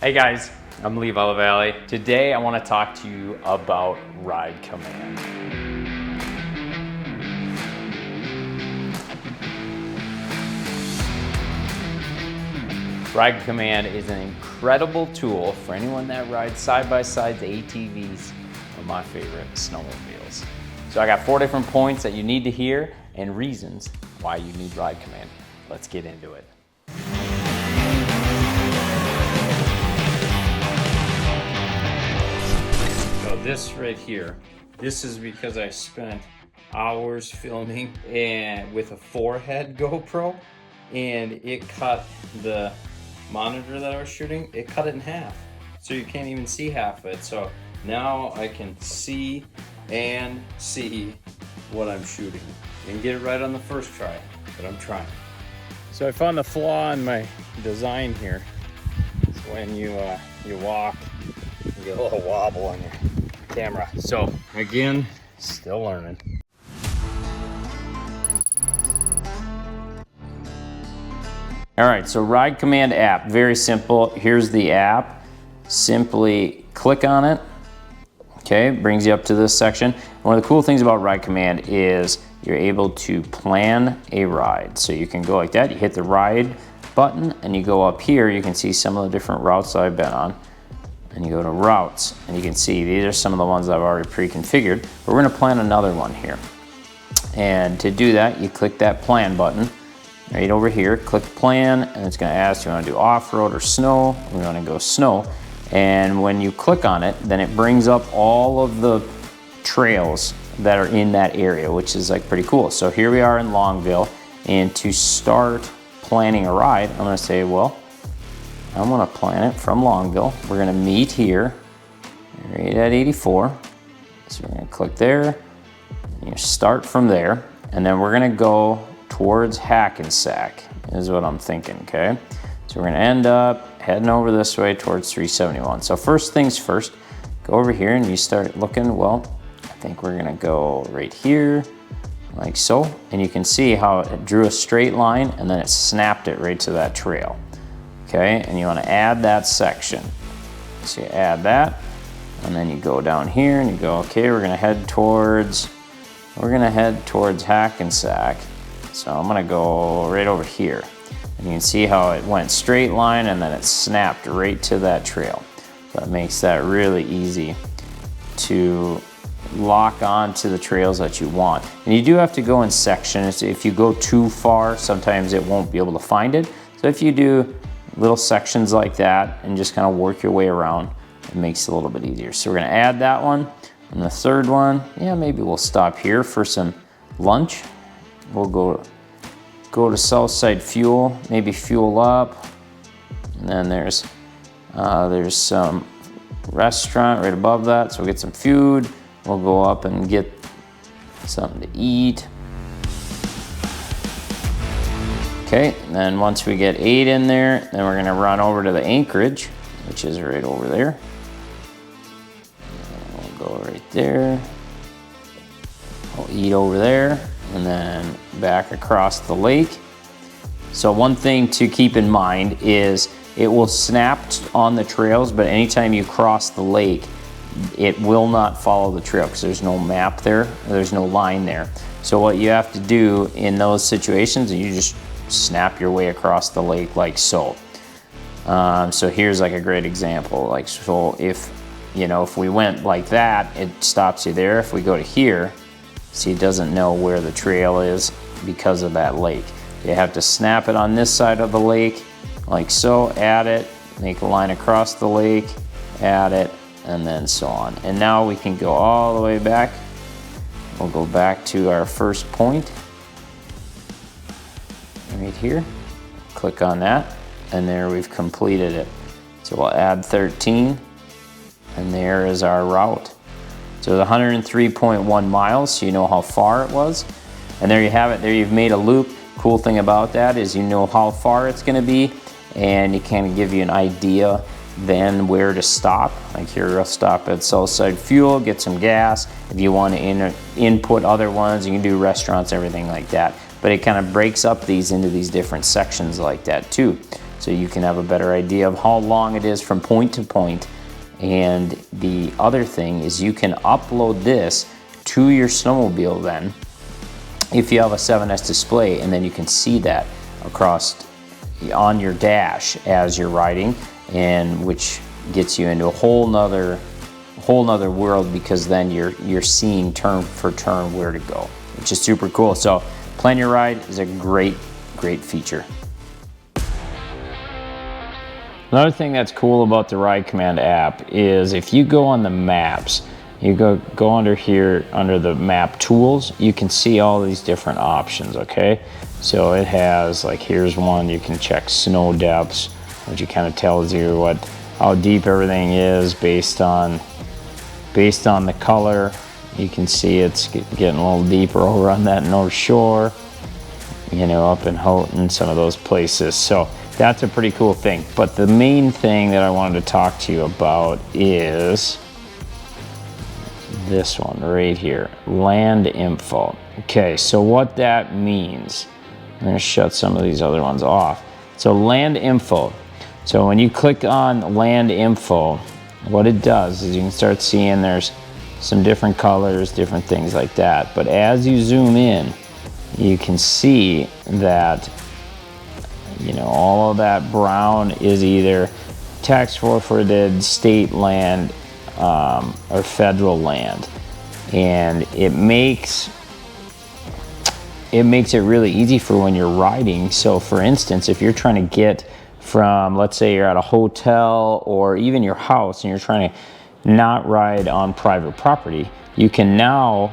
Hey guys, I'm LaVallee. Today I want to talk to you about Ride Command. Ride Command is an incredible tool for anyone that rides side-by-sides, ATVs, or my favorite, snowmobiles. So I got 4 different points that you need to hear and reasons why you need Ride Command. Let's get into it. So this right here, this is because I spent hours filming and with a 4-head GoPro, and it cut the monitor that I was shooting, it cut it in half. So you can't even see half of it. So now I can see and see what I'm shooting. Didn't get it right on the first try, but I'm trying. So I found the flaw in my design here. It's when you walk, you get a little wobble on your camera. So again, still learning. All right, so Ride Command app, very simple. Here's the app. Simply click on it. Okay, brings you up to this section. One of the cool things about Ride Command is you're able to plan a ride. So you can go like that, you hit the ride button and you go up here, you can see some of the different routes that I've been on. And you go to routes and you can see these are some of the ones I've already pre-configured, but we're gonna plan another one here. And to do that, you click that plan button right over here, click plan, and it's gonna ask you wanna do off-road or snow. We wanna go snow. And when you click on it, then it brings up all of the trails that are in that area, which is like pretty cool. So here we are in Longville, and to start planning a ride, I'm gonna say, well, I'm gonna plan it from Longville. We're gonna meet here, right at 84. So we're gonna click there, and you start from there, and then we're gonna go towards Hackensack, is what I'm thinking, okay? So we're gonna end up heading over this way towards 371. So first things first, go over here and you start looking, well, I think we're gonna go right here, like so. And you can see how it drew a straight line and then it snapped it right to that trail. Okay, and you want to add that section. So you add that, and then you go down here and you go, okay, we're gonna head towards Hackensack. So I'm gonna go right over here. And you can see how it went straight line and then it snapped right to that trail. So it makes that really easy to lock on to the trails that you want. And you do have to go in sections. If you go too far, sometimes it won't be able to find it. So if you do little sections like that and just kind of work your way around, it makes it a little bit easier. So we're gonna add that one. And the third one, yeah, maybe we'll stop here for some lunch. We'll go to Southside Fuel, maybe fuel up. And then there's some restaurant right above that. So we'll get some food. We'll go up and get something to eat. Okay, and then once we get 8 in there, then we're gonna run over to the Anchorage, which is right over there. And we'll go right there. We'll eat over there, and then back across the lake. So one thing to keep in mind is it will snap on the trails, but anytime you cross the lake, it will not follow the trail because there's no map there, there's no line there. So what you have to do in those situations, you just snap your way across the lake like so. So here's like a great example. Like, so if we went like that, it stops you there. If we go to here, see, it doesn't know where the trail is because of that lake. You have to snap it on this side of the lake, like so, add it, make a line across the lake, add it, and then so on. And now we can go all the way back. We'll go back to our first point right here. Click on that, and there we've completed it. So we'll add 13, and there is our route. So it's 103.1 miles, so you know how far it was. And there you have it, there you've made a loop. Cool thing about that is you know how far it's gonna be, and it can give you an idea then where to stop. Like here, we'll stop at Southside Fuel, get some gas. If you want to input other ones, you can do restaurants, everything like that. But it kind of breaks up these into these different sections like that too. so you can have a better idea of how long it is from point to point. And the other thing is you can upload this to your snowmobile then, if you have a 7S display, and then you can see that across on your dash as you're riding, and which gets you into a whole nother world, because then you're seeing turn for turn where to go, which is super cool. So Plan Your Ride is a great feature. Another thing that's cool about the Ride Command app is if you go on the maps, you go under here, under the map tools, you can see all these different options, okay? So it has, like, here's one, you can check snow depths, which kind of tells you how deep everything is based on the color. You can see it's getting a little deeper over on that North Shore, you know, up in Houghton, some of those places. So that's a pretty cool thing. But the main thing that I wanted to talk to you about is this one right here, land info. Okay, so what that means, I'm gonna shut some of these other ones off. So land info. So when you click on land info, what it does is you can start seeing there's some different colors, different things like that. But as you zoom in, you can see that, you know, all of that brown is either tax forfeited state land or federal land, and it makes it really easy for when you're riding. So for instance, if you're trying to get from, let's say you're at a hotel or even your house and you're trying to not ride on private property, you can now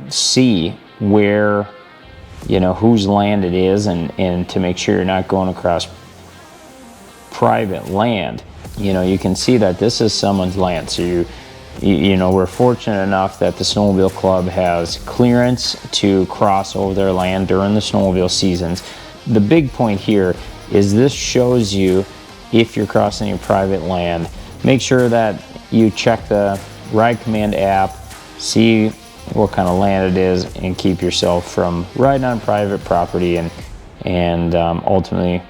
see where, you know, whose land it is, and to make sure you're not going across private land. You know, you can see that this is someone's land. So you know, we're fortunate enough that the Snowmobile Club has clearance to cross over their land during the snowmobile seasons. The big point here is this shows you if you're crossing your private land. Make sure that you check the Ride Command app, see what kind of land it is, and keep yourself from riding on private property and ultimately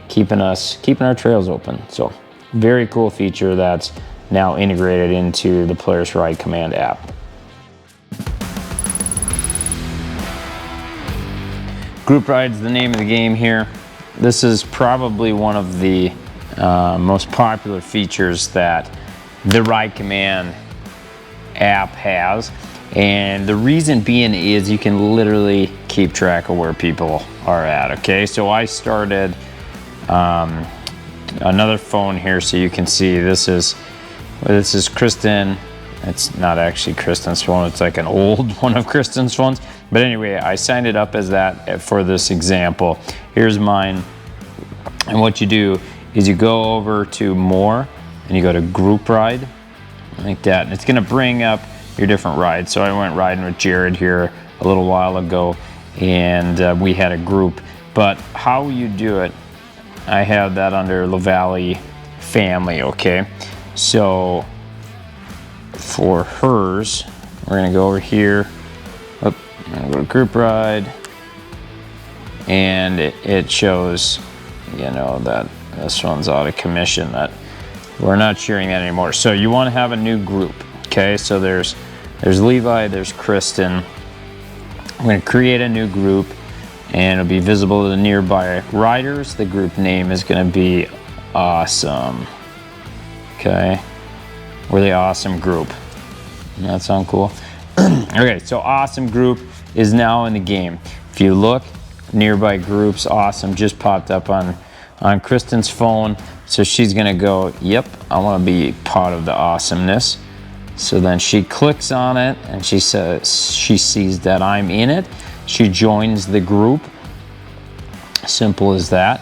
keeping our trails open. So very cool feature that's now integrated into the Polaris Ride Command app. Group Ride's the name of the game here. This is probably one of the most popular features that the Ride Command app has. And the reason being is you can literally keep track of where people are at, okay? So I started another phone here so you can see this is Kristen. It's not actually Kristen's phone, it's like an old one of Kristen's phones. But anyway, I signed it up as that for this example. Here's mine. And what you do is you go over to more and you go to Group Ride, like that. And it's gonna bring up your different rides. So I went riding with Jared here a little while ago, and we had a group. But how you do it, I have that under LaVallee family, okay? So for hers, we're gonna go over here, I'm gonna go to Group Ride, and it shows, you know, that this one's out of commission, that we're not sharing that anymore. So you wanna have a new group, okay? So there's Levi, there's Kristen. I'm gonna create a new group, and it'll be visible to the nearby riders. The group name is gonna be Awesome, okay? We're the Awesome Group. Doesn't that sound cool? Okay, so Awesome Group is now in the game. If you look, nearby groups, Awesome just popped up on Kristen's phone. So she's gonna go, yep, I wanna be part of the awesomeness. So then she clicks on it and she says, she sees that I'm in it. She joins the group. Simple as that.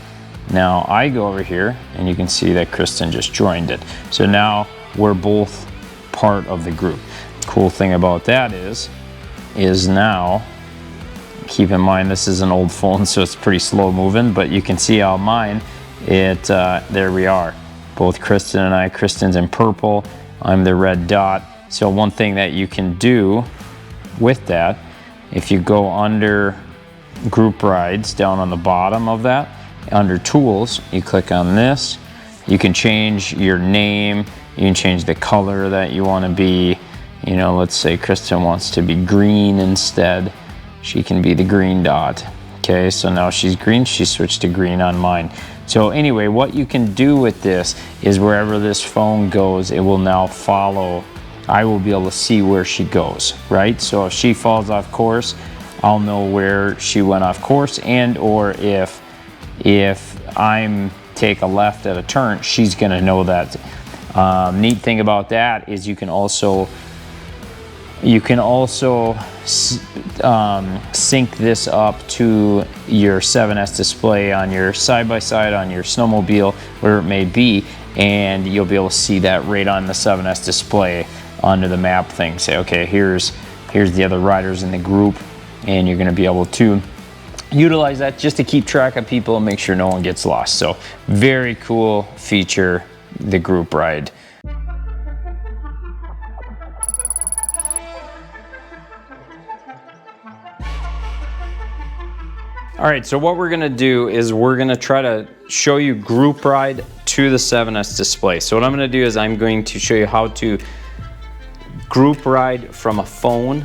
Now I go over here and you can see that Kristen just joined it. So now we're both part of the group. Cool thing about that is now, keep in mind this is an old phone, so it's pretty slow moving, but you can see how mine, there we are. Both Kristen and I, Kristen's in purple, I'm the red dot. So one thing that you can do with that, if you go under Group Rides down on the bottom of that, under tools, you click on this. You can change your name. You can change the color that you want to be. You know, let's say Kristen wants to be green instead. She can be the green dot. Okay, so now she's green. She switched to green on mine. So anyway, what you can do with this is wherever this phone goes, it will now follow. I will be able to see where she goes, right? So if she falls off course, I'll know where she went off course, and or if I'm take a left at a turn, she's gonna know that. Neat thing about that is you can also sync this up to your 7S display on your side-by-side, on your snowmobile, where it may be, and you'll be able to see that right on the 7S display under the map thing. Say, okay, here's the other riders in the group, and you're going to be able to utilize that just to keep track of people and make sure no one gets lost. So very cool feature, the group ride. All right, so what we're gonna do is we're gonna try to show you group ride to the 7S display. So what I'm gonna do is I'm going to show you how to group ride from a phone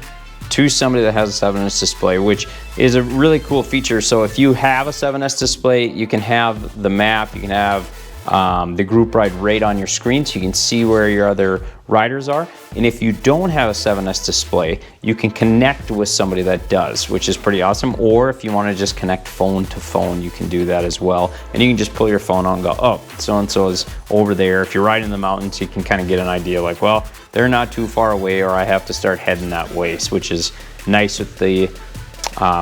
to somebody that has a 7S display, which is a really cool feature. So if you have a 7S display, you can have the map, you can have the group ride right on your screen, so you can see where your other riders are. And if you don't have a 7S display, you can connect with somebody that does, which is pretty awesome. Or if you want to just connect phone to phone, you can do that as well. And you can just pull your phone out and go, oh, so-and-so is over there. If you're riding the mountains, you can kind of get an idea like, well, they're not too far away, or I have to start heading that way, which is nice with the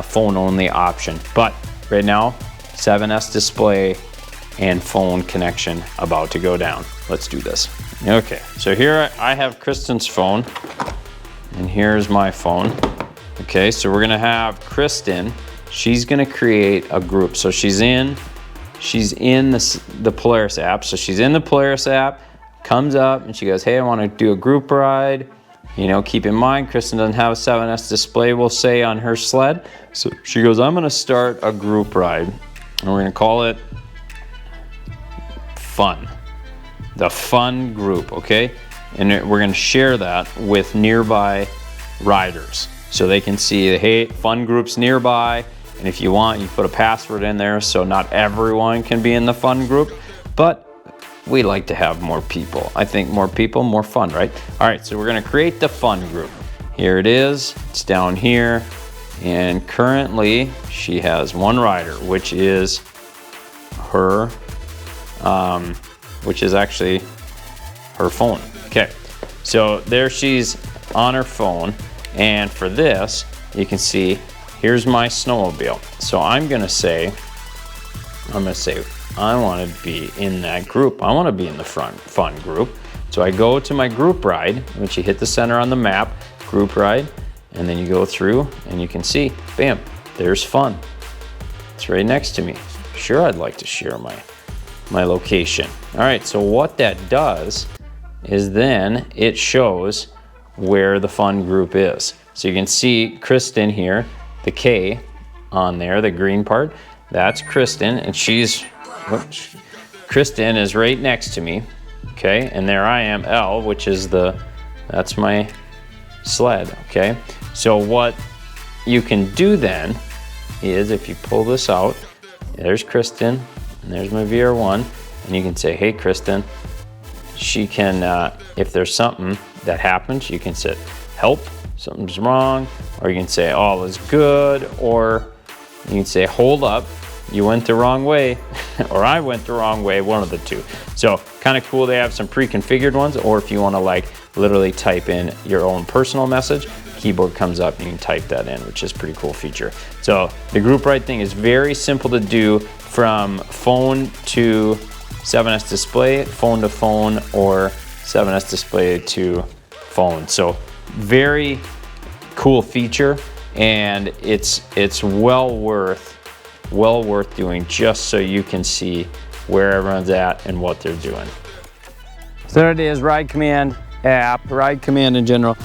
phone only option. But right now, 7S display and phone connection about to go down. Let's do this. Okay, so here I have Kristen's phone, and here's my phone. Okay, so we're gonna have Kristen. She's gonna create a group. So she's in the Polaris app. So she's in the Polaris app, comes up and she goes, hey, I wanna do a group ride. You know, keep in mind, Kristen doesn't have a 7S display, we'll say, on her sled. So she goes, I'm gonna start a group ride, and we're gonna call it Fun. The Fun group, okay? And we're gonna share that with nearby riders so they can see, hey, Fun group's nearby. And if you want, you put a password in there so not everyone can be in the Fun group, but we like to have more people. I think more people, more fun, right? All right, so we're gonna create the Fun group. Here it is, it's down here. And currently she has one rider, which is her, which is actually her phone. Okay, so there she's on her phone. And for this, you can see, here's my snowmobile. So I'm gonna say, I wanna be in that group. I wanna be in the Fun group. So I go to my group ride, which you hit the center on the map, group ride, and then you go through and you can see, bam, there's Fun. It's right next to me. Sure, I'd like to share my location. All right, so what that does is then it shows where the Fun group is. So you can see Kristen here, the K on there, the green part, that's Kristen, and Kristen is right next to me, okay? And there I am, L, which is that's my sled, okay? So what you can do then is, if you pull this out, there's Kristen, and there's my VR1, and you can say, hey, Kristen. She can, if there's something that happens, you can say, help, something's wrong, or you can say, all is good, or you can say, hold up, you went the wrong way, or I went the wrong way, one of the two. So kind of cool, they have some pre-configured ones, or if you want to like literally type in your own personal message, keyboard comes up and you can type that in, which is a pretty cool feature. So the group ride thing is very simple to do from phone to 7S display, phone to phone, or 7S display to phone. So very cool feature, and it's well worth doing just so you can see where everyone's at and what they're doing. So there it is, Ride Command app, Ride Command in general.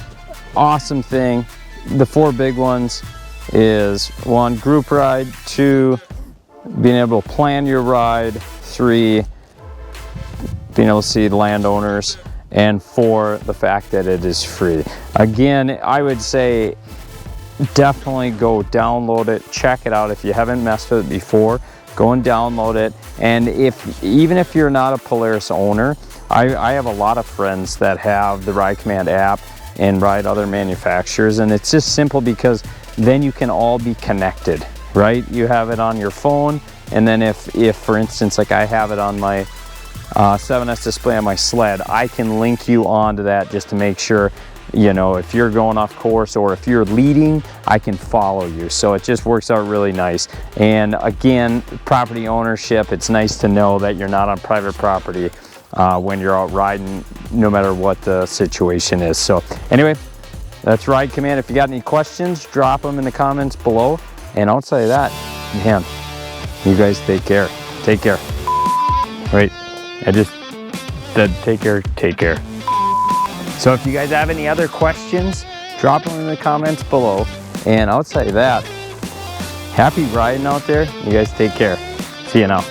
Awesome thing. The four big ones is 1, group ride, 2, being able to plan your ride. 3, being able to see the landowners. And 4, the fact that it is free. Again, I would say definitely go download it, check it out. If you haven't messed with it before, go and download it. And even if you're not a Polaris owner, I have a lot of friends that have the Ride Command app and ride other manufacturers, and it's just simple because then you can all be connected, right? You have it on your phone, and then if for instance, like I have it on my 7S display on my sled, I can link you onto that just to make sure, you know, if you're going off course or if you're leading, I can follow you. So it just works out really nice. And again, property ownership, it's nice to know that you're not on private property when you're out riding, no matter what the situation is. So anyway, that's Ride Command. If you got any questions, drop them in the comments below. And outside of that, man, you guys take care. Take care. Wait, I just said take care, take care. So if you guys have any other questions, drop them in the comments below. And outside of that, happy riding out there. You guys take care. See you now.